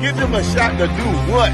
Give them a shot to do what?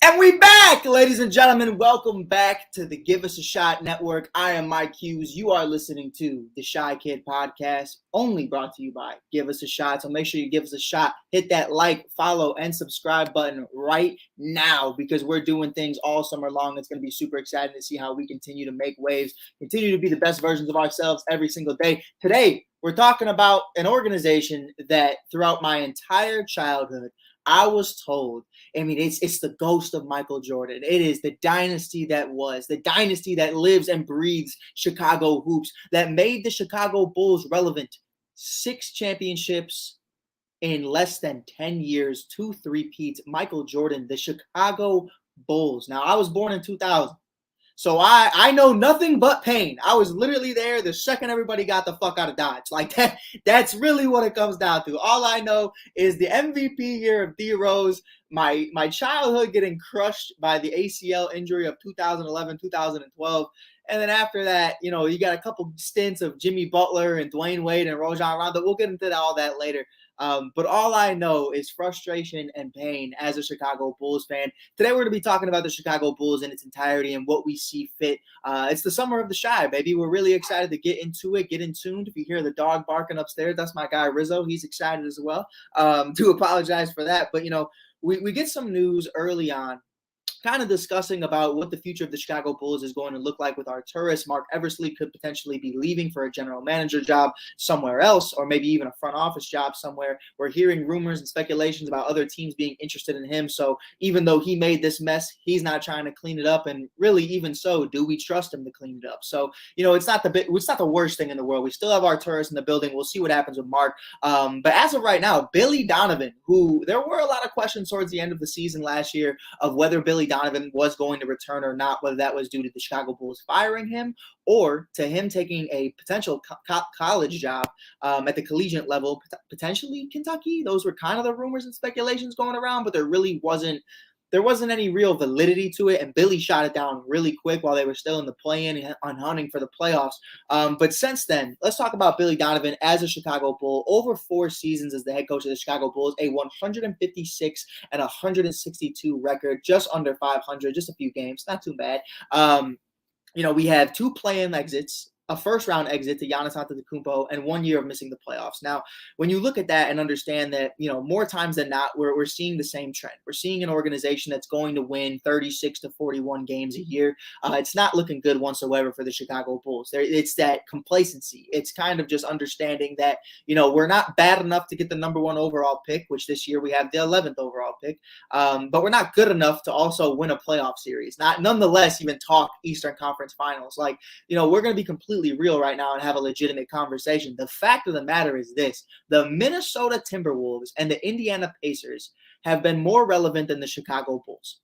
And we back, ladies and gentlemen. Welcome back to the Give Us a Shot Network. I am Mike Hughes. You are listening to the Shy Kid Podcast, only brought to you by Give Us a Shot. So make sure you give us a shot. Hit that like, follow, and subscribe button right now because we're doing things all summer long. It's going to be super exciting to see how we continue to make waves, continue to be the best versions of ourselves every single day. Today, we're talking about an organization that throughout my entire childhood, I was told, it's the ghost of Michael Jordan. It is the dynasty that was, the dynasty that lives and breathes Chicago hoops, that made the Chicago Bulls relevant. 6 championships in less than 10 years, 2 three-peats. Michael Jordan, the Chicago Bulls. Now, I was born in 2000. So I know nothing but pain. I was literally there the second everybody got the fuck out of Dodge. Like that's really what it comes down to. All I know is the MVP year of D Rose, my childhood getting crushed by the ACL injury of 2011, 2012. And then after that, you got a couple stints of Jimmy Butler and Dwayne Wade and Rajon Rondo. We'll get into all that later. But all I know is frustration and pain as a Chicago Bulls fan. Today, we're going to be talking about the Chicago Bulls in its entirety and what we see fit. It's the summer of the Shy, baby. We're really excited to get into it, get in tuned. If you hear the dog barking upstairs, that's my guy Rizzo. He's excited as well. Do apologize for that. But, we get some news early on, kind of discussing about what the future of the Chicago Bulls is going to look like with Arturas. Mark Eversley could potentially be leaving for a general manager job somewhere else, or maybe even a front office job somewhere. We're hearing rumors and speculations about other teams being interested in him. So even though he made this mess, he's not trying to clean it up. And really, even so, do we trust him to clean it up? So, it's not the worst thing in the world. We still have Arturas in the building. We'll see what happens with Mark. But as of right now, Billy Donovan, who there were a lot of questions towards the end of the season last year of whether Billy Donovan was going to return or not, whether that was due to the Chicago Bulls firing him or to him taking a potential college job at the collegiate level, potentially Kentucky. Those were kind of the rumors and speculations going around, but there wasn't any real validity to it, and Billy shot it down really quick while they were still in the play-in and hunting for the playoffs. But since then, let's talk about Billy Donovan as a Chicago Bull. Over 4 seasons as the head coach of the Chicago Bulls, a 156 and 162 record, just under 500, just a few games, not too bad. We have 2 play-in exits, a first-round exit to Giannis Antetokounmpo, and 1 year of missing the playoffs. Now, when you look at that and understand that, more times than not, we're seeing the same trend. We're seeing an organization that's going to win 36 to 41 games a year. It's not looking good whatsoever for the Chicago Bulls. It's that complacency. It's kind of just understanding that, we're not bad enough to get the number 1 overall pick, which this year we have the 11th overall pick, but we're not good enough to also win a playoff series. Nonetheless, even talk Eastern Conference Finals. Like, we're going to be completely real right now and have a legitimate conversation. The fact of the matter is this: the Minnesota Timberwolves and the Indiana Pacers have been more relevant than the Chicago Bulls.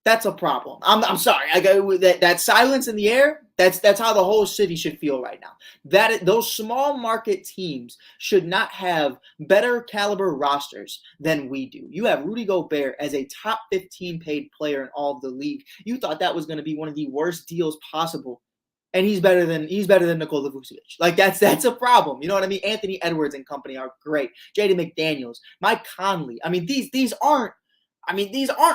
That's a problem. I'm sorry. That silence in the air, that's how the whole city should feel right now. Those small market teams should not have better caliber rosters than we do. You have Rudy Gobert as a top 15 paid player in all of the league. You thought that was going to be one of the worst deals possible. And he's better than Nikola Vucevic. Like that's a problem. You know what I mean? Anthony Edwards and company are great. Jaden McDaniels, Mike Conley. These aren't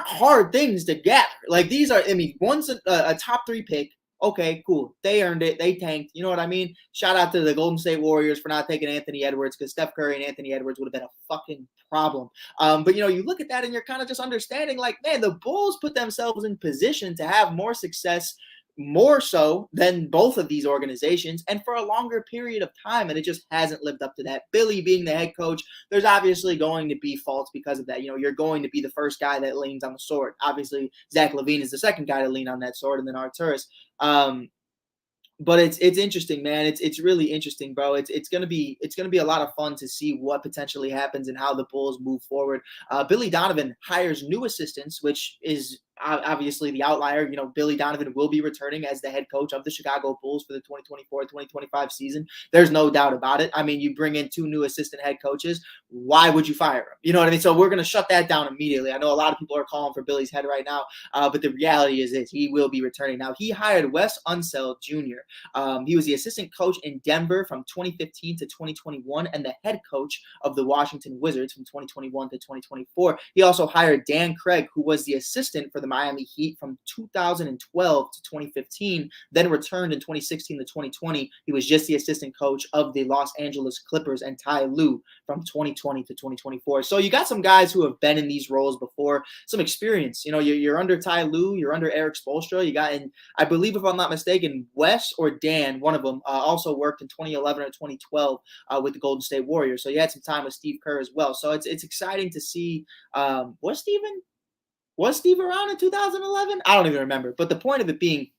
hard things to gather. Like these are, one's a top 3 pick. Okay, cool. They earned it. They tanked. You know what I mean? Shout out to the Golden State Warriors for not taking Anthony Edwards, because Steph Curry and Anthony Edwards would have been a fucking problem. But you look at that and you're kind of just understanding, like, man, the Bulls put themselves in position to have more success, more so than both of these organizations, and for a longer period of time, and it just hasn't lived up to that. Billy being the head coach, there's obviously going to be faults because of that. You're going to be the first guy that leans on the sword. Obviously, Zach Lavine is the second guy to lean on that sword, and then Arturas. But it's interesting, man. It's really interesting, bro. It's gonna be a lot of fun to see what potentially happens and how the Bulls move forward. Billy Donovan hires new assistants, which is obviously the outlier. Billy Donovan will be returning as the head coach of the Chicago Bulls for the 2024-2025 season. There's no doubt about it. I mean, you bring in 2 new assistant head coaches. Why would you fire him? You know what I mean? So we're going to shut that down immediately. I know a lot of people are calling for Billy's head right now, but the reality is this: he will be returning. Now, he hired Wes Unseld Jr. He was the assistant coach in Denver from 2015 to 2021 and the head coach of the Washington Wizards from 2021 to 2024. He also hired Dan Craig, who was the assistant for the Miami Heat from 2012 to 2015, then returned in 2016 to 2020. He was just the assistant coach of the Los Angeles Clippers and Ty Lue from 2020 to 2024. So you got some guys who have been in these roles before, some experience. You're under Ty Lue, you're under Eric Spoelstra. You got, and I believe, if I'm not mistaken, Wes or Dan, one of them, also worked in 2011 or 2012 with the Golden State Warriors. So you had some time with Steve Kerr as well. So it's exciting to see. Was Steve around in 2011? I don't even remember. But the point of it being,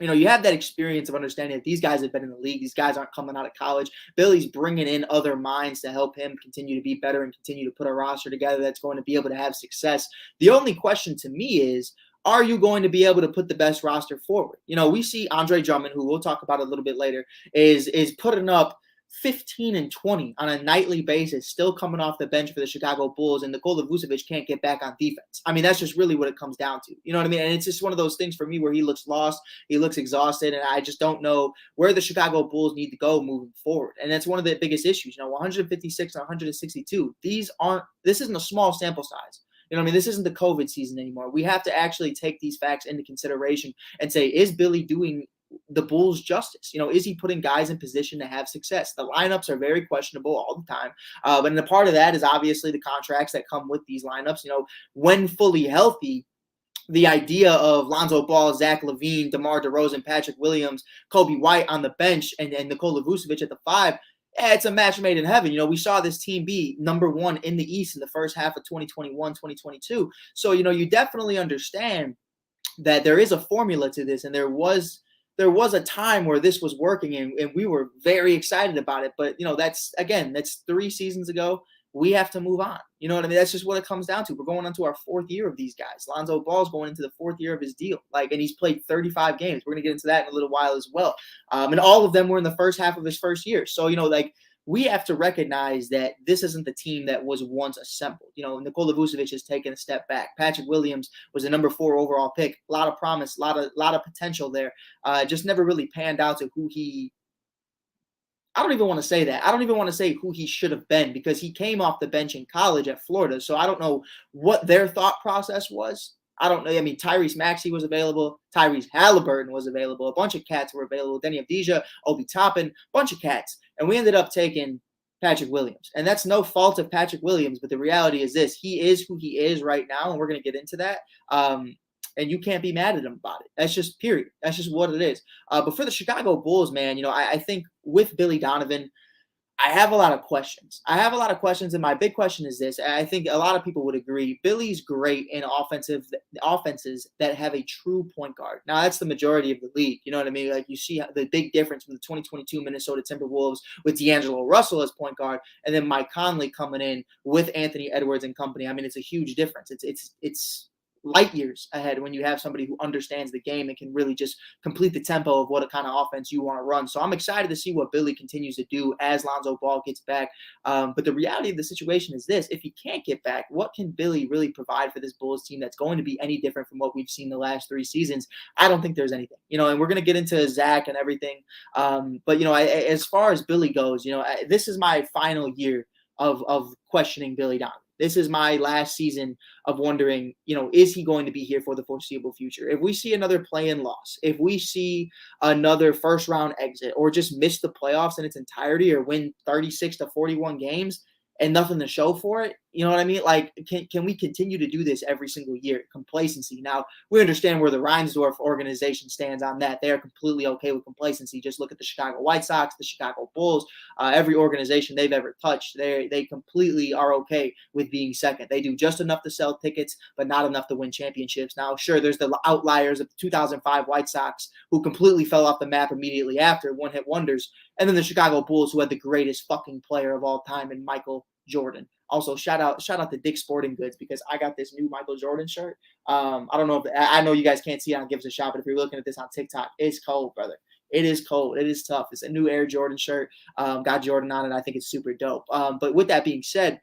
you have that experience of understanding that these guys have been in the league. These guys aren't coming out of college. Billy's bringing in other minds to help him continue to be better and continue to put a roster together that's going to be able to have success. The only question to me is, are you going to be able to put the best roster forward? We see Andre Drummond, who we'll talk about a little bit later, is putting up 15 and 20 on a nightly basis, still coming off the bench for the Chicago Bulls, and Nikola Vucevic can't get back on defense. I mean, that's just really what it comes down to. You know what I mean? And it's just one of those things for me where he looks lost, he looks exhausted, and I just don't know where the Chicago Bulls need to go moving forward. And that's one of the biggest issues. 156 and 162. This isn't a small sample size. This isn't the COVID season anymore. We have to actually take these facts into consideration and say, is Billy doing the Bulls justice? Is he putting guys in position to have success? The lineups are very questionable all the time. But a part of that is obviously the contracts that come with these lineups. When fully healthy, the idea of Lonzo Ball, Zach Lavine, DeMar DeRozan, Patrick Williams, Kobe White on the bench, and Nikola Vucevic at the 5, it's a match made in heaven. We saw this team be number 1 in the East in the first half of 2021, 2022. So, you definitely understand that there is a formula to this, and there was a time where this was working, and we were very excited about it. But, that's 3 seasons ago. We have to move on. You know what I mean? That's just what it comes down to. We're going into our 4th year of these guys. Lonzo Ball's going into the 4th year of his deal. And he's played 35 games. We're going to get into that in a little while as well. And all of them were in the first half of his first year. So, we have to recognize that this isn't the team that was once assembled. Nikola Vucevic has taken a step back. Patrick Williams was a number 4 overall pick. A lot of promise, a lot of potential there. Just never really panned out to who he. I don't even want to say that. I don't even want to say who he should have been, because he came off the bench in college at Florida. So I don't know what their thought process was. I don't know. I mean, Tyrese Maxey was available. Tyrese Halliburton was available. A bunch of cats were available. Denny Avdija, Obi Toppin, bunch of cats. And we ended up taking Patrick Williams. And that's no fault of Patrick Williams, but the reality is this: he is who he is right now, and we're going to get into that. And you can't be mad at him about it. That's just period. That's just what it is. But for the Chicago Bulls, man, I think with Billy Donovan, I have a lot of questions. And my big question is this. I think a lot of people would agree. Billy's great in offenses that have a true point guard. Now, that's the majority of the league. You know what I mean? You see the big difference from the 2022 Minnesota Timberwolves with D'Angelo Russell as point guard, and then Mike Conley coming in with Anthony Edwards and company. I mean, it's a huge difference. It's light years ahead when you have somebody who understands the game and can really just complete the tempo of what kind of offense you want to run. So I'm excited to see what Billy continues to do as Lonzo Ball gets back. But the reality of the situation is this: if he can't get back, what can Billy really provide for this Bulls team that's going to be any different from what we've seen the last 3 seasons? I don't think there's anything, and we're going to get into Zach and everything. But, as far as Billy goes, this is my final year of questioning Billy Donovan. This is my last season of wondering, is he going to be here for the foreseeable future? If we see another play-in loss, if we see another first-round exit, or just miss the playoffs in its entirety, or win 36 to 41 games and nothing to show for it, you know what I mean? Can we continue to do this every single year? Complacency. Now, we understand where the Reinsdorf organization stands on that. They are completely okay with complacency. Just look at the Chicago White Sox, the Chicago Bulls, every organization they've ever touched. They completely are okay with being second. They do just enough to sell tickets, but not enough to win championships. Now, sure, there's the outliers of the 2005 White Sox who completely fell off the map immediately after, one-hit wonders, and then the Chicago Bulls, who had the greatest fucking player of all time in Michael Jordan. Also, shout out to Dick's Sporting Goods because I got this new Michael Jordan shirt. I don't know if I know you guys can't see it on Give Us a Shot, but if you're looking at this on TikTok, it's cold, brother. It is cold. It is tough. It's a new Air Jordan shirt. Got Jordan on it. I think it's super dope. But with that being said,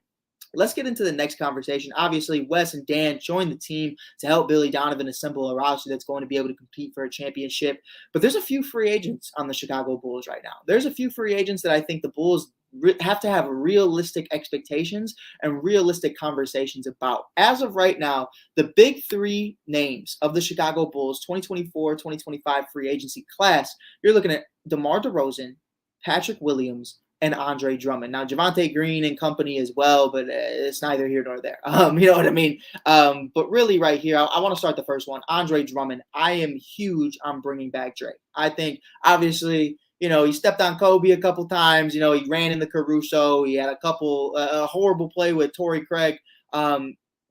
let's get into the next conversation. Obviously, Wes and Dan joined the team to help Billy Donovan assemble a roster that's going to be able to compete for a championship. But there's a few free agents on the Chicago Bulls right now. There's a few free agents that I think the Bulls have to have realistic expectations and realistic conversations about. As of right now, the big three names of the Chicago Bulls 2024-2025 free agency class, you're looking at DeMar DeRozan, Patrick Williams, and Andre Drummond. Now, Javonte Green and company as well, but it's neither here nor there. You know what I mean? But really right here, I want to start the first one. Andre Drummond. I am huge on bringing back Dre. I think, obviously, he stepped on Kobe a couple times. He ran into Caruso. He had a horrible play with Torrey Craig.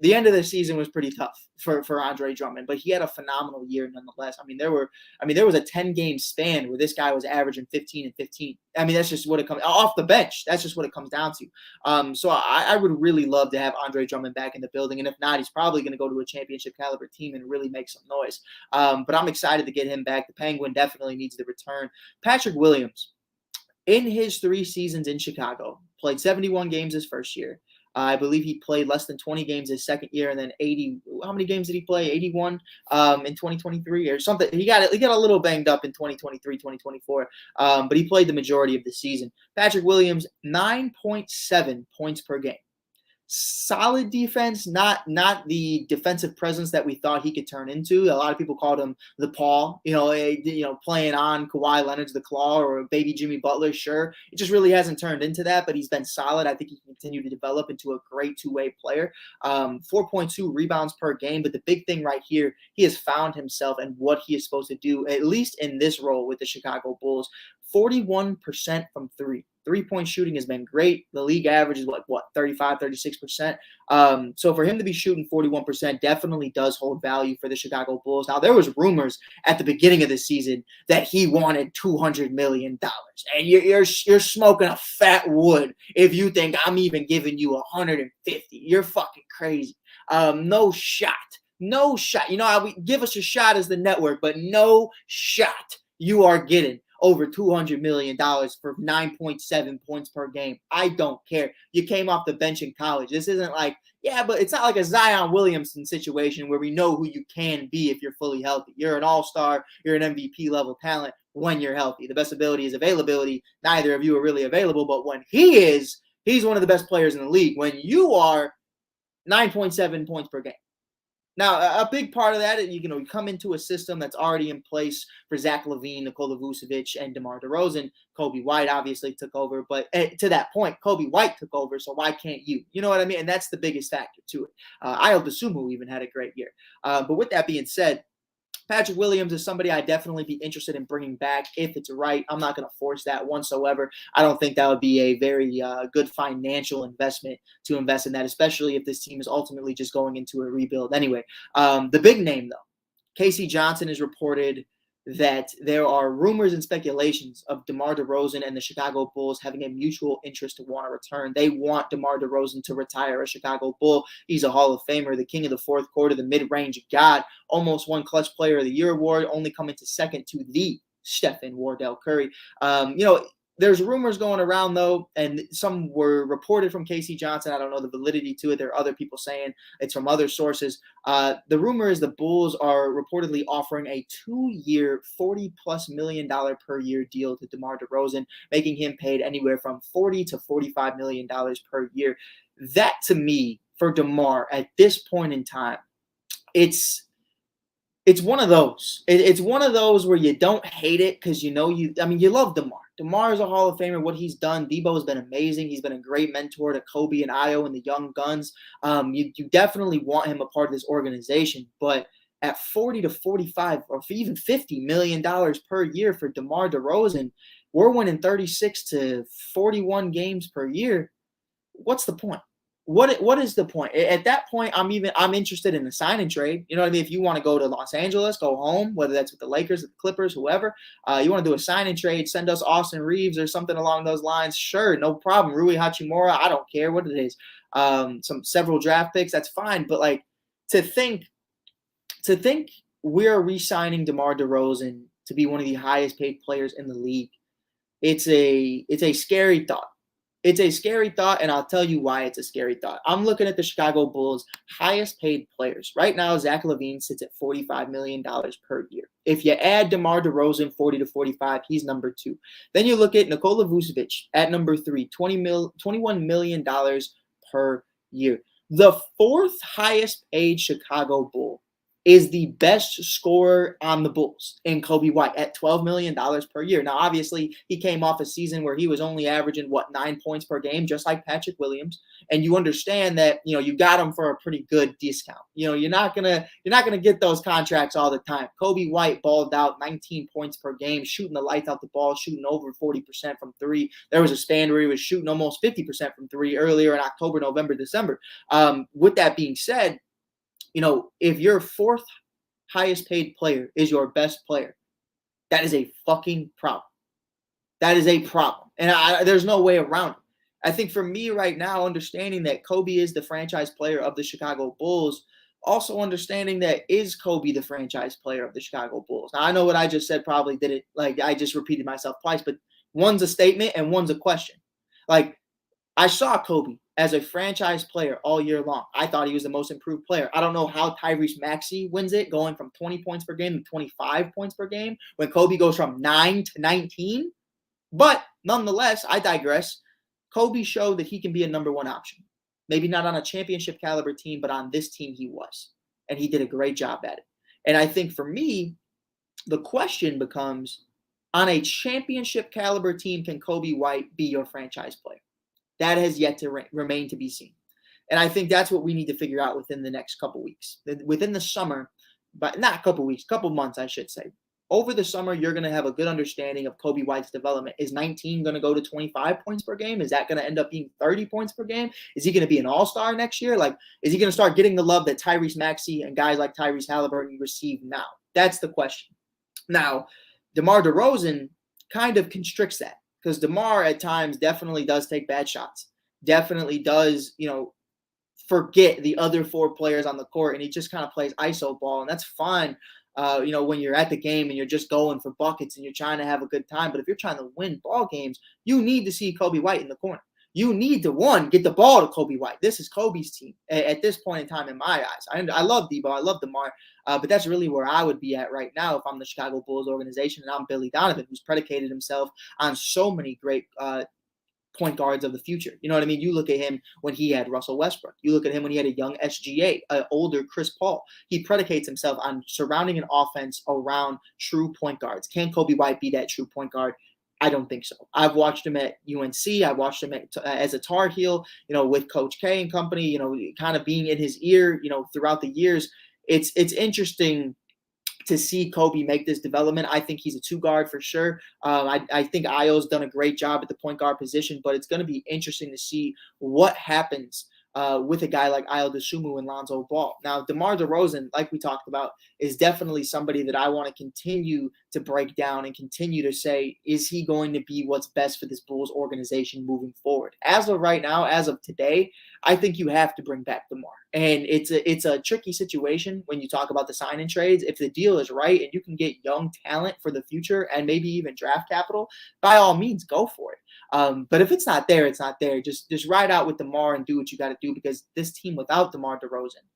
The end of the season was pretty tough for Andre Drummond, but he had a phenomenal year nonetheless. There was a 10-game span where this guy was averaging 15 and 15. That's just what it comes off the bench. That's just what it comes down to. So I would really love to have Andre Drummond back in the building, and if not, he's probably going to go to a championship caliber team and really make some noise. But I'm excited to get him back. The Penguin definitely needs the return. Patrick Williams, in his 3 seasons in Chicago, played 71 games his first year. I believe he played less than 20 games his second year, and then 80. How many games did he play? 81 in 2023 or something. He got a little banged up in 2023, 2024, but he played the majority of the season. Patrick Williams, 9.7 points per game. Solid defense, not the defensive presence that we thought he could turn into. A lot of people called him the paw, playing on Kawhi Leonard's the claw or baby Jimmy Butler. Sure, it just really hasn't turned into that, but he's been solid. I think he can continue to develop into a great two-way player. 4.2 rebounds per game, but the big thing right here, he has found himself and what he is supposed to do, at least in this role with the Chicago Bulls. 41% from 3. 3-point shooting has been great. The league average is 35, 36%. So for him to be shooting 41% definitely does hold value for the Chicago Bulls. Now, there was rumors at the beginning of the season that he wanted $200 million. And you're smoking a fat wood if you think I'm even giving you 150. You're fucking crazy. No shot. No shot. We Give Us a Shot as the network, but no shot you are getting over $200 million for 9.7 points per game. I don't care. You came off the bench in college. This isn't but it's not like a Zion Williamson situation where we know who you can be if you're fully healthy. You're an all-star. You're an MVP level talent when you're healthy. The best ability is availability. Neither of you are really available, but when he's one of the best players in the league. When you are 9.7 points per game. Now, a big part of that, you come into a system that's already in place for Zach Lavine, Nikola Vucevic, and DeMar DeRozan. Kobe White obviously took over, but to that point, Kobe White took over, so why can't you? You know what I mean? And that's the biggest factor to it. Ayo Dosunmu even had a great year. But with that being said, Patrick Williams is somebody I'd definitely be interested in bringing back if it's right. I'm not going to force that whatsoever. I don't think that would be a very good financial investment to invest in that, especially if this team is ultimately just going into a rebuild anyway. The big name, though, Casey Johnson is reported that there are rumors and speculations of DeMar DeRozan and the Chicago Bulls having a mutual interest to want to return. They want DeMar DeRozan to retire a Chicago Bull. He's a Hall of Famer, the king of the fourth quarter, the mid-range god, almost won Clutch Player of the Year award, only coming to second to the Stephen Wardell Curry. There's rumors going around, though, and some were reported from Casey Johnson. I don't know the validity to it. There are other people saying it's from other sources. The rumor is the Bulls are reportedly offering a 2-year, $40+ million per year deal to DeMar DeRozan, making him paid anywhere from $40 to $45 million per year. That, to me, for DeMar, at this point in time, it's one of those. It's one of those where you don't hate it because you love DeMar. DeMar is a Hall of Famer. What he's done, Debo has been amazing. He's been a great mentor to Kobe and Ayo and the young guns. You definitely want him a part of this organization. But at 40 to 45 or even $50 million per year for DeMar DeRozan, we're winning 36 to 41 games per year. What's the point? What is the point? At that point, I'm interested in a sign and trade. You know what I mean? If you want to go to Los Angeles, go home, whether that's with the Lakers, the Clippers, whoever, you want to do a sign and trade, send us Austin Reeves or something along those lines. Sure, no problem. Rui Hachimura, I don't care what it is. several draft picks. That's fine, but like to think we're re-signing DeMar DeRozan to be one of the highest paid players in the league. It's a scary thought. It's a scary thought, and I'll tell you why it's a scary thought. I'm looking at the Chicago Bulls' highest paid players. Right now, Zach Lavine sits at $45 million per year. If you add DeMar DeRozan, 40 to 45, he's number 2. Then you look at Nikola Vucevic at number 3, $21 million per year. The 4th highest paid Chicago Bull is the best scorer on the Bulls in Coby White at $12 million per year. Now, obviously, he came off a season where he was only averaging, 9 points per game, just like Patrick Williams. And you understand that, you got him for a pretty good discount. You're not gonna get those contracts all the time. Coby White balled out 19 points per game, shooting the lights out the ball, shooting over 40% from 3. There was a span where he was shooting almost 50% from 3 earlier in October, November, December. With that being said, if your 4th highest paid player is your best player, that is a fucking problem. That is a problem. And there's no way around it. I think for me right now, understanding that Coby is the franchise player of the Chicago Bulls, also understanding that is Coby the franchise player of the Chicago Bulls. Now, I know what I just said probably did it, like I just repeated myself twice, but one's a statement and one's a question. Like, I saw Coby as a franchise player all year long. I thought he was the most improved player. I don't know how Tyrese Maxey wins it, going from 20 points per game to 25 points per game when Coby goes from 9 to 19. But nonetheless, I digress. Coby showed that he can be a number 1 option. Maybe not on a championship caliber team, but on this team he was. And he did a great job at it. And I think for me, the question becomes, on a championship caliber team, can Coby White be your franchise player? That has yet to remain to be seen. And I think that's what we need to figure out within the next couple weeks. Within the summer, but not a couple weeks, couple months, I should say. Over the summer, you're going to have a good understanding of Coby White's development. Is 19 going to go to 25 points per game? Is that going to end up being 30 points per game? Is he going to be an all-star next year? Like, is he going to start getting the love that Tyrese Maxey and guys like Tyrese Halliburton receive now? That's the question. Now, DeMar DeRozan kind of constricts that. Because DeMar at times definitely does take bad shots, definitely does, forget the other 4 players on the court, and he just kind of plays iso ball, and that's fine, when you're at the game and you're just going for buckets and you're trying to have a good time. But if you're trying to win ball games, you need to see Coby White in the corner. You need to, get the ball to Coby White. This is Coby's team at this point in time in my eyes. I love Debo. I love DeMar. But that's really where I would be at right now if I'm the Chicago Bulls organization and I'm Billy Donovan, who's predicated himself on so many great point guards of the future. You know what I mean? You look at him when he had Russell Westbrook. You look at him when he had a young SGA, an older Chris Paul. He predicates himself on surrounding an offense around true point guards. Can Coby White be that true point guard? I don't think so. I've watched him at UNC. I watched him as a Tar Heel, with Coach K and company, kind of being in his ear, throughout the years. It's interesting to see Coby make this development. I think he's a 2-guard for sure. I think Ayo's done a great job at the point guard position, but it's going to be interesting to see what happens with a guy like Ayo Dosunmu and Lonzo Ball. Now, DeMar DeRozan, like we talked about, is definitely somebody that I want to continue to break down and continue to say, is he going to be what's best for this Bulls organization moving forward? As of right now, as of today, I think you have to bring back DeMar. And it's a tricky situation when you talk about the sign-in trades. If the deal is right and you can get young talent for the future and maybe even draft capital, by all means, go for it. But if it's not there, it's not there. Just ride out with DeMar and do what you got to do, because this team without DeMar DeRozan,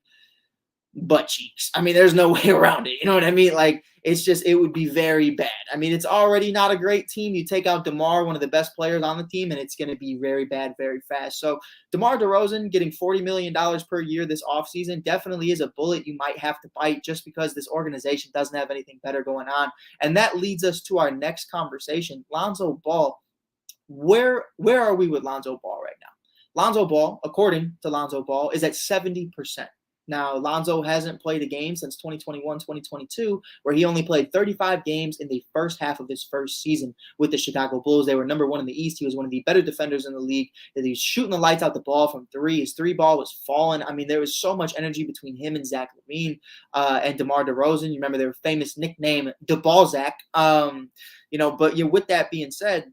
butt cheeks. I mean, there's no way around it. You know what I mean? Like, it would be very bad. I mean, it's already not a great team. You take out DeMar, one of the best players on the team, and it's going to be very bad, very fast. So DeMar DeRozan getting $40 million per year this offseason definitely is a bullet you might have to bite, just because this organization doesn't have anything better going on. And that leads us to our next conversation. Lonzo Ball. Where are we with Lonzo Ball right now? Lonzo Ball, according to Lonzo Ball, is at 70%. Now, Lonzo hasn't played a game since 2021-2022, where he only played 35 games in the first half of his first season with the Chicago Bulls. They were number 1 in the East. He was one of the better defenders in the league. He was shooting the lights out the ball from 3. His 3-ball was falling. I mean, there was so much energy between him and Zach Lavine and DeMar DeRozan. You remember their famous nickname, DeBallzak. But with that being said,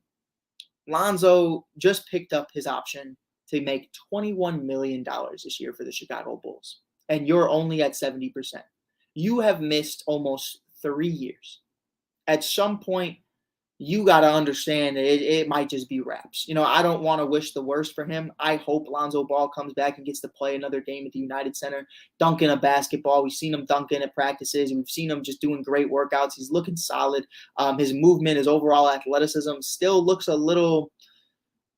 Lonzo just picked up his option to make $21 million this year for the Chicago Bulls, and you're only at 70%. You have missed almost 3 years. At some point, you got to understand that it might just be wraps. I don't want to wish the worst for him. I hope Lonzo Ball comes back and gets to play another game at the United Center, dunking a basketball. We've seen him dunking at practices. We've seen him just doing great workouts. He's looking solid. His movement, his overall athleticism still looks a little,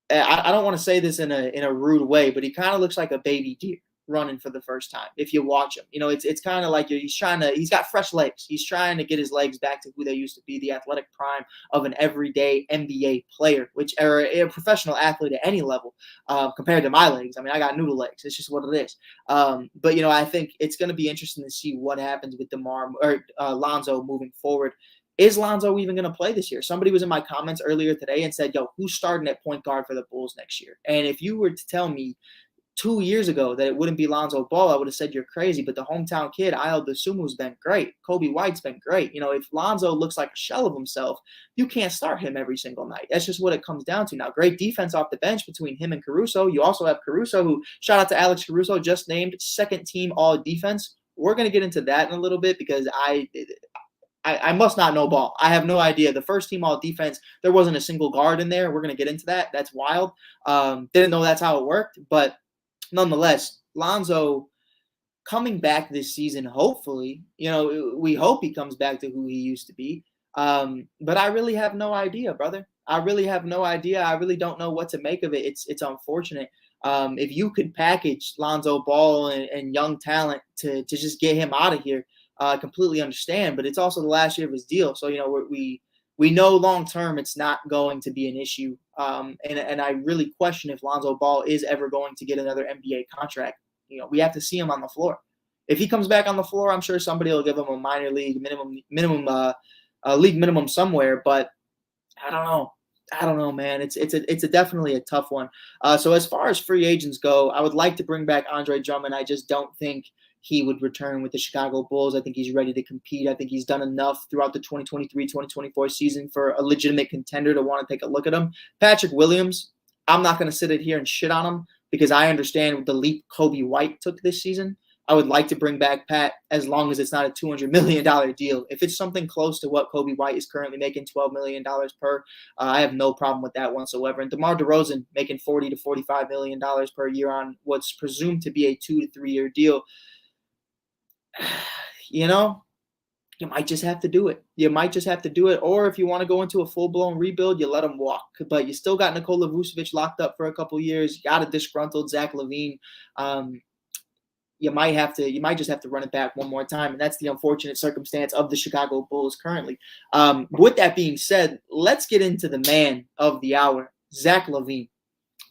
I don't want to say this in a rude way, but he kind of looks like a baby deer running for the first time. If you watch him, it's kind of like he's got fresh legs. He's trying to get his legs back to who they used to be, the athletic prime of an everyday NBA player, or a professional athlete at any level, compared to my legs. I got noodle legs. It's just what it is. But I think it's going to be interesting to see what happens with DeMar or Lonzo moving forward. Is Lonzo even going to play this year? Somebody was in my comments earlier today and said, yo, who's starting at point guard for the Bulls next year? And if you were to tell me 2 years ago that it wouldn't be Lonzo Ball, I would have said you're crazy. But the hometown kid, Ayo Dosumu's been great. Kobe White's been great. If Lonzo looks like a shell of himself, you can't start him every single night. That's just what it comes down to. Now, great defense off the bench between him and Caruso. You also have Caruso, who, shout out to Alex Caruso, just named second team all defense. We're going to get into that in a little bit because I must not know ball. I have no idea. The first team all defense, there wasn't a single guard in there. We're going to get into that. That's wild. Didn't know that's how it worked. But nonetheless, Lonzo coming back this season, hopefully, we hope he comes back to who he used to be. But I really have no idea, brother. I really have no idea. I really don't know what to make of it. It's unfortunate. If you could package Lonzo Ball and young talent to just get him out of here, I completely understand. But it's also the last year of his deal. So, we know long term it's not going to be an issue. And I really question if Lonzo Ball is ever going to get another NBA contract. We have to see him on the floor. If he comes back on the floor, I'm sure somebody will give him a minor league league minimum somewhere. But I don't know, man. It's definitely a tough one. So as far as free agents go, I would like to bring back Andre Drummond. I just don't think he would return with the Chicago Bulls. I think he's ready to compete. I think he's done enough throughout the 2023-2024 season for a legitimate contender to want to take a look at him. Patrick Williams, I'm not going to sit here and shit on him because I understand the leap Kobe White took this season. I would like to bring back Pat as long as it's not a $200 million deal. If it's something close to what Kobe White is currently making, $12 million per, I have no problem with that whatsoever. And DeMar DeRozan making $40 to $45 million per year on what's presumed to be a 2 to 3 year deal. You might just have to do it. Or if you want to go into a full-blown rebuild, you let him walk. But you still got Nikola Vucevic locked up for a couple years. You got a disgruntled Zach Lavine. You might just have to run it back one more time. And that's the unfortunate circumstance of the Chicago Bulls currently. With that being said, let's get into the man of the hour, Zach Lavine.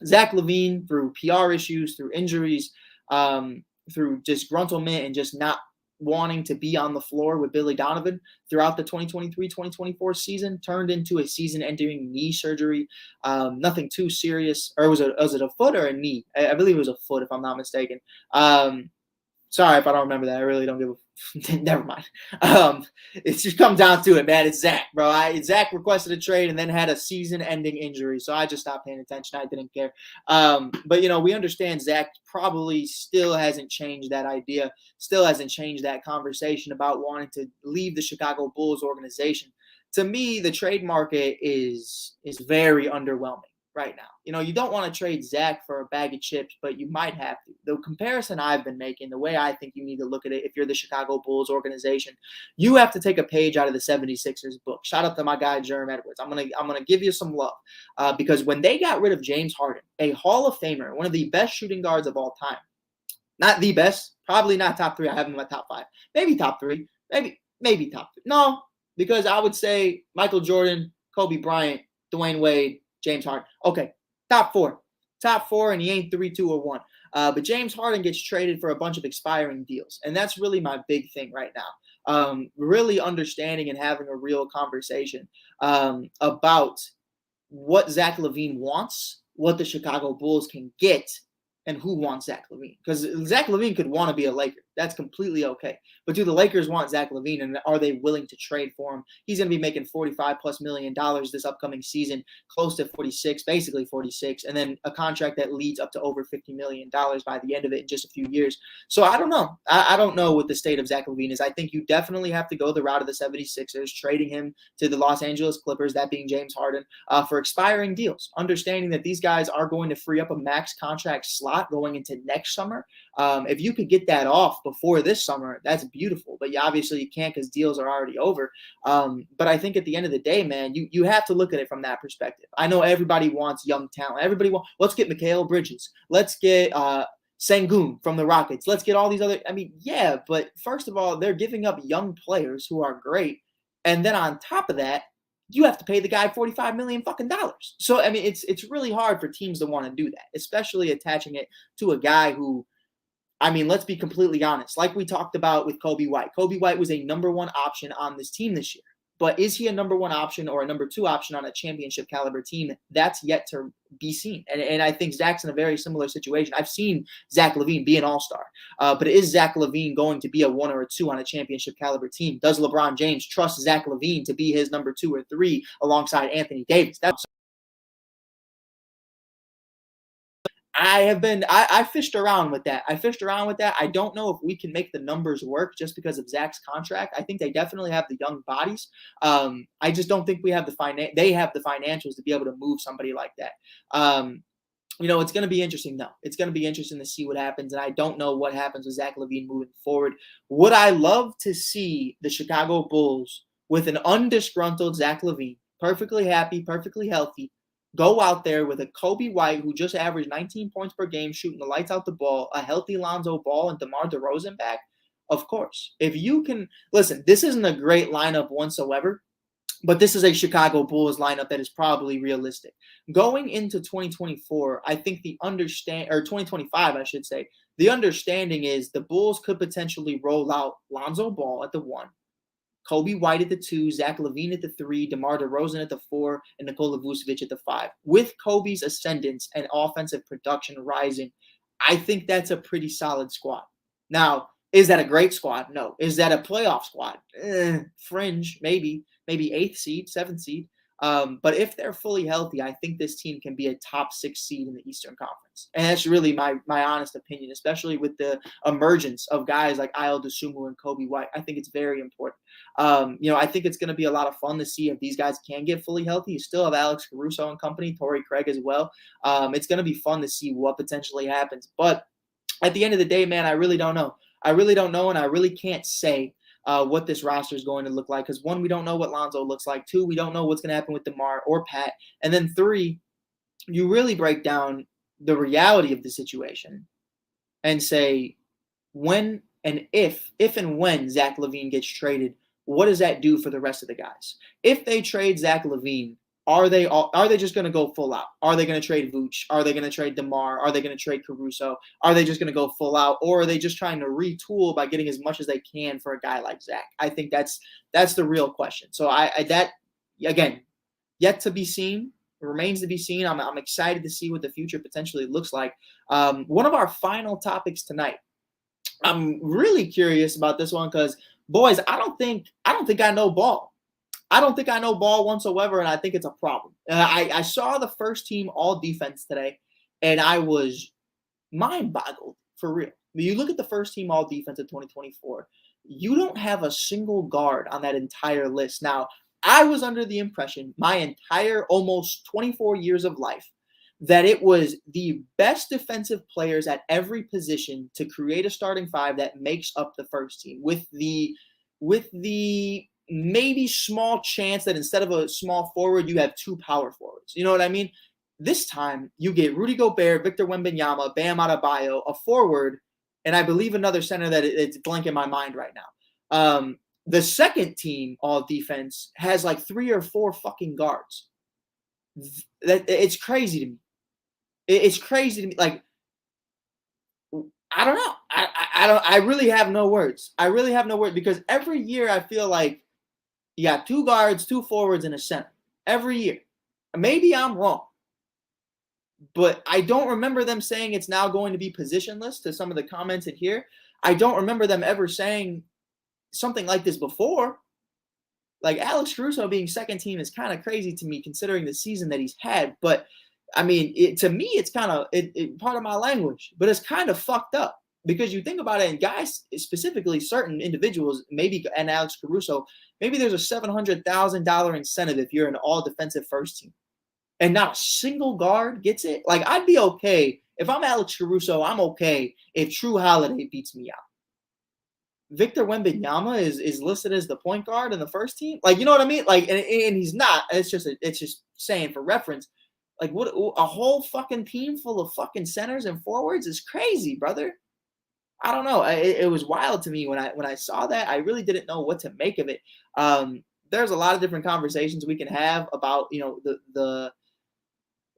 Zach Lavine, through PR issues, through injuries, through disgruntlement and just not wanting to be on the floor with Billy Donovan throughout the 2023-2024 season, turned into a season-ending knee surgery. Nothing too serious. Or was it a foot or a knee? I believe it was a foot, if I'm not mistaken. Sorry if I don't remember that. I really don't give a never mind. It just comes down to it, man. It's Zach, bro. Zach requested a trade and then had a season-ending injury, so I just stopped paying attention. I didn't care. But we understand Zach probably still hasn't changed that idea, still hasn't changed that conversation about wanting to leave the Chicago Bulls organization. To me, the trade market is very underwhelming right now. You don't want to trade Zach for a bag of chips, but you might have to. The comparison I've been making, the way I think you need to look at it, if you're the Chicago Bulls organization, you have to take a page out of the 76ers book. Shout out to my guy, Jerm Edwards. I'm gonna give you some love because when they got rid of James Harden, a Hall of Famer, one of the best shooting guards of all time, not the best, probably not top 3. I have him in my top 5, maybe top 3, maybe top 3. No, because I would say Michael Jordan, Kobe Bryant, Dwayne Wade, James Harden. Okay, top 4, and he ain't 3, 2, or 1. But James Harden gets traded for a bunch of expiring deals, and that's really my big thing right now. Really understanding and having a real conversation about what Zach Lavine wants, what the Chicago Bulls can get, and who wants Zach Lavine. Because Zach Lavine could want to be a Laker. That's completely okay. But do the Lakers want Zach Lavine, and are they willing to trade for him? He's going to be making $45+ million this upcoming season, close to 46, basically 46, and then a contract that leads up to over $50 million by the end of it in just a few years. So I don't know. I don't know what the state of Zach Lavine is. I think you definitely have to go the route of the 76ers, trading him to the Los Angeles Clippers, that being James Harden, for expiring deals, understanding that these guys are going to free up a max contract slot going into next summer. If you could get that off before this summer, that's beautiful. But obviously you can't because deals are already over. But I think at the end of the day, man, you have to look at it from that perspective. I know everybody wants young talent. Everybody wants, let's get Mikal Bridges. Let's get Sengun from the Rockets. Let's get all these other, I mean, yeah, but first of all, they're giving up young players who are great. And then on top of that, you have to pay the guy $45 million fucking dollars. So, I mean, it's really hard for teams to want to do that, especially attaching it to a guy who, I mean, let's be completely honest. Like we talked about with Kobe White. Kobe White was a number one option on this team this year. But is he a number one option or a number two option on a championship caliber team? That's yet to be seen. And I think Zach's in a very similar situation. I've seen Zach Lavine be an all-star. But is Zach Lavine going to be a 1 or a 2 on a championship caliber team? Does LeBron James trust Zach Lavine to be his number 2 or 3 alongside Anthony Davis? That's I fished around with that. I don't know if we can make the numbers work just because of Zach's contract. I think they definitely have the young bodies. I just don't think we have they have the financials to be able to move somebody like that. It's going to be interesting, though. It's going to be interesting to see what happens, and I don't know what happens with Zach Lavine moving forward. Would I love to see the Chicago Bulls with an undisgruntled Zach Lavine, perfectly happy, perfectly healthy, go out there with a Kobe White who just averaged 19 points per game, shooting the lights out the ball, a healthy Lonzo Ball, and DeMar DeRozan back? Of course. If you can – listen, this isn't a great lineup whatsoever, but this is a Chicago Bulls lineup that is probably realistic. Going into 2024, I think 2025, I should say, the understanding is the Bulls could potentially roll out Lonzo Ball at the 1, Kobe White at the 2, Zach Lavine at the 3, DeMar DeRozan at the 4, and Nikola Vucevic at the 5. With Kobe's ascendance and offensive production rising, I think that's a pretty solid squad. Now, is that a great squad? No. Is that a playoff squad? Fringe, maybe 8th seed, 7th seed. But if they're fully healthy, I think this team can be a top 6 seed in the Eastern Conference. And that's really my honest opinion, especially with the emergence of guys like Ayo Dosunmu and Kobe White. I think it's very important. I think it's going to be a lot of fun to see if these guys can get fully healthy. You still have Alex Caruso and company, Torrey Craig as well. It's going to be fun to see what potentially happens. But at the end of the day, man, I really don't know. And I really can't say what this roster is going to look like. Because 1, we don't know what Lonzo looks like. 2, we don't know what's going to happen with DeMar or Pat. And then 3, you really break down the reality of the situation and say when and if and when Zach Lavine gets traded, what does that do for the rest of the guys? If they trade Zach Lavine, are they just going to go full out? Are they going to trade Vooch? Are they going to trade DeMar? Are they going to trade Caruso? Are they just going to go full out? Or are they just trying to retool by getting as much as they can for a guy like Zach? I think that's the real question. So that, again, yet to be seen, remains to be seen. I'm excited to see what the future potentially looks like. One of our final topics tonight, I'm really curious about this one because, boys, I don't think I know ball. I don't think I know ball whatsoever, and I think it's a problem. I saw the first team all defense today, and I was mind-boggled for real. When you look at the first team all defense of 2024, you don't have a single guard on that entire list. Now, I was under the impression my entire almost 24 years of life that it was the best defensive players at every position to create a starting 5 that makes up the first team with the maybe small chance that instead of a small forward, you have 2 power forwards. You know what I mean? This time, you get Rudy Gobert, Victor Wembanyama, Bam Adebayo, a forward, and I believe another center that it's blanking my mind right now. The second team, all defense, has like 3 or 4 fucking guards. It's crazy to me. It's crazy to me. Like, I don't know. I really have no words. Because every year I feel like you got 2 guards, 2 forwards, and a center. Every year. Maybe I'm wrong. But I don't remember them saying it's now going to be positionless to some of the comments in here. I don't remember them ever saying something like this before. Like Alex Caruso being second team is kind of crazy to me considering the season that he's had. But I mean, to me, it's kind of part of my language, but it's kind of fucked up because you think about it, and guys, specifically certain individuals, maybe, and Alex Caruso, maybe there's a $700,000 incentive if you're an all defensive first team and not a single guard gets it. Like, I'd be okay if I'm Alex Caruso. I'm okay if True Holiday beats me out. Victor Wembanyama is listed as the point guard in the first team. Like, you know what I mean? Like, and he's not. It's just saying for reference. Like, what a whole fucking team full of fucking centers and forwards is crazy, brother. I don't know. It was wild to me when I saw that. I really didn't know what to make of it. There's a lot of different conversations we can have about, you know,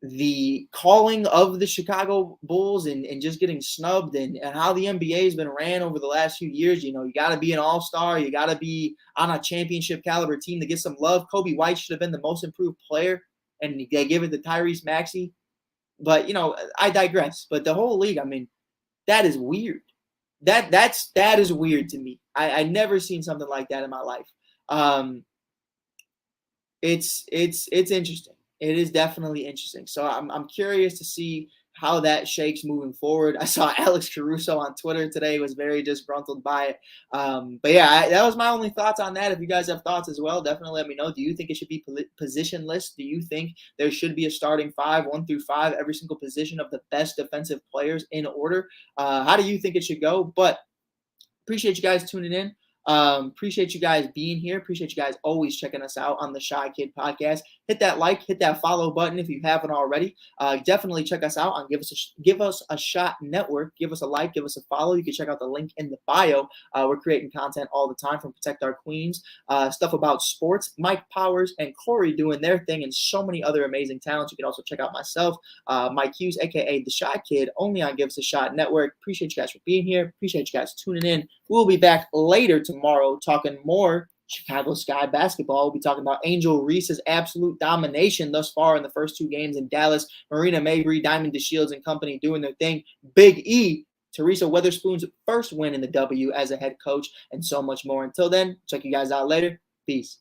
the calling of the Chicago Bulls and just getting snubbed and how the NBA has been ran over the last few years. You know, you got to be an all-star. You got to be on a championship caliber team to get some love. Kobe White should have been the most improved player, and they give it to Tyrese Maxey. But, you know, I digress. But the whole league, I mean, that is weird. That is weird to me. I never seen something like that in my life. It's interesting. It is definitely interesting. So I'm curious to see how that shakes moving forward. I saw Alex Caruso on Twitter today, was very disgruntled by it. But yeah, that was my only thoughts on that. If you guys have thoughts as well, definitely let me know. Do you think it should be positionless? Do you think there should be a starting 5, 1 through 5, every single position of the best defensive players in order? How do you think it should go? But appreciate you guys tuning in. Appreciate you guys being here. Appreciate you guys always checking us out on the Shy Kid Podcast. Hit that like, hit that follow button if you haven't already. Definitely check us out on Give Us a Shot Network. Give us a like, give us a follow. You can check out the link in the bio. We're creating content all the time from Protect Our Queens, stuff about sports. Mike Powers and Corey doing their thing, and so many other amazing talents. You can also check out myself, Mike Hughes, aka the Shy Kid, only on Give Us a Shot Network. Appreciate you guys for being here. Appreciate you guys tuning in. We'll be back later tomorrow talking more Chicago Sky basketball. We'll be talking about Angel Reese's absolute domination thus far in the first 2 games in Dallas. Marina Mabrey, Diamond DeShields and company doing their thing. Big E, Teresa Weatherspoon's first win in the W as a head coach, and so much more. Until then, check you guys out later. Peace.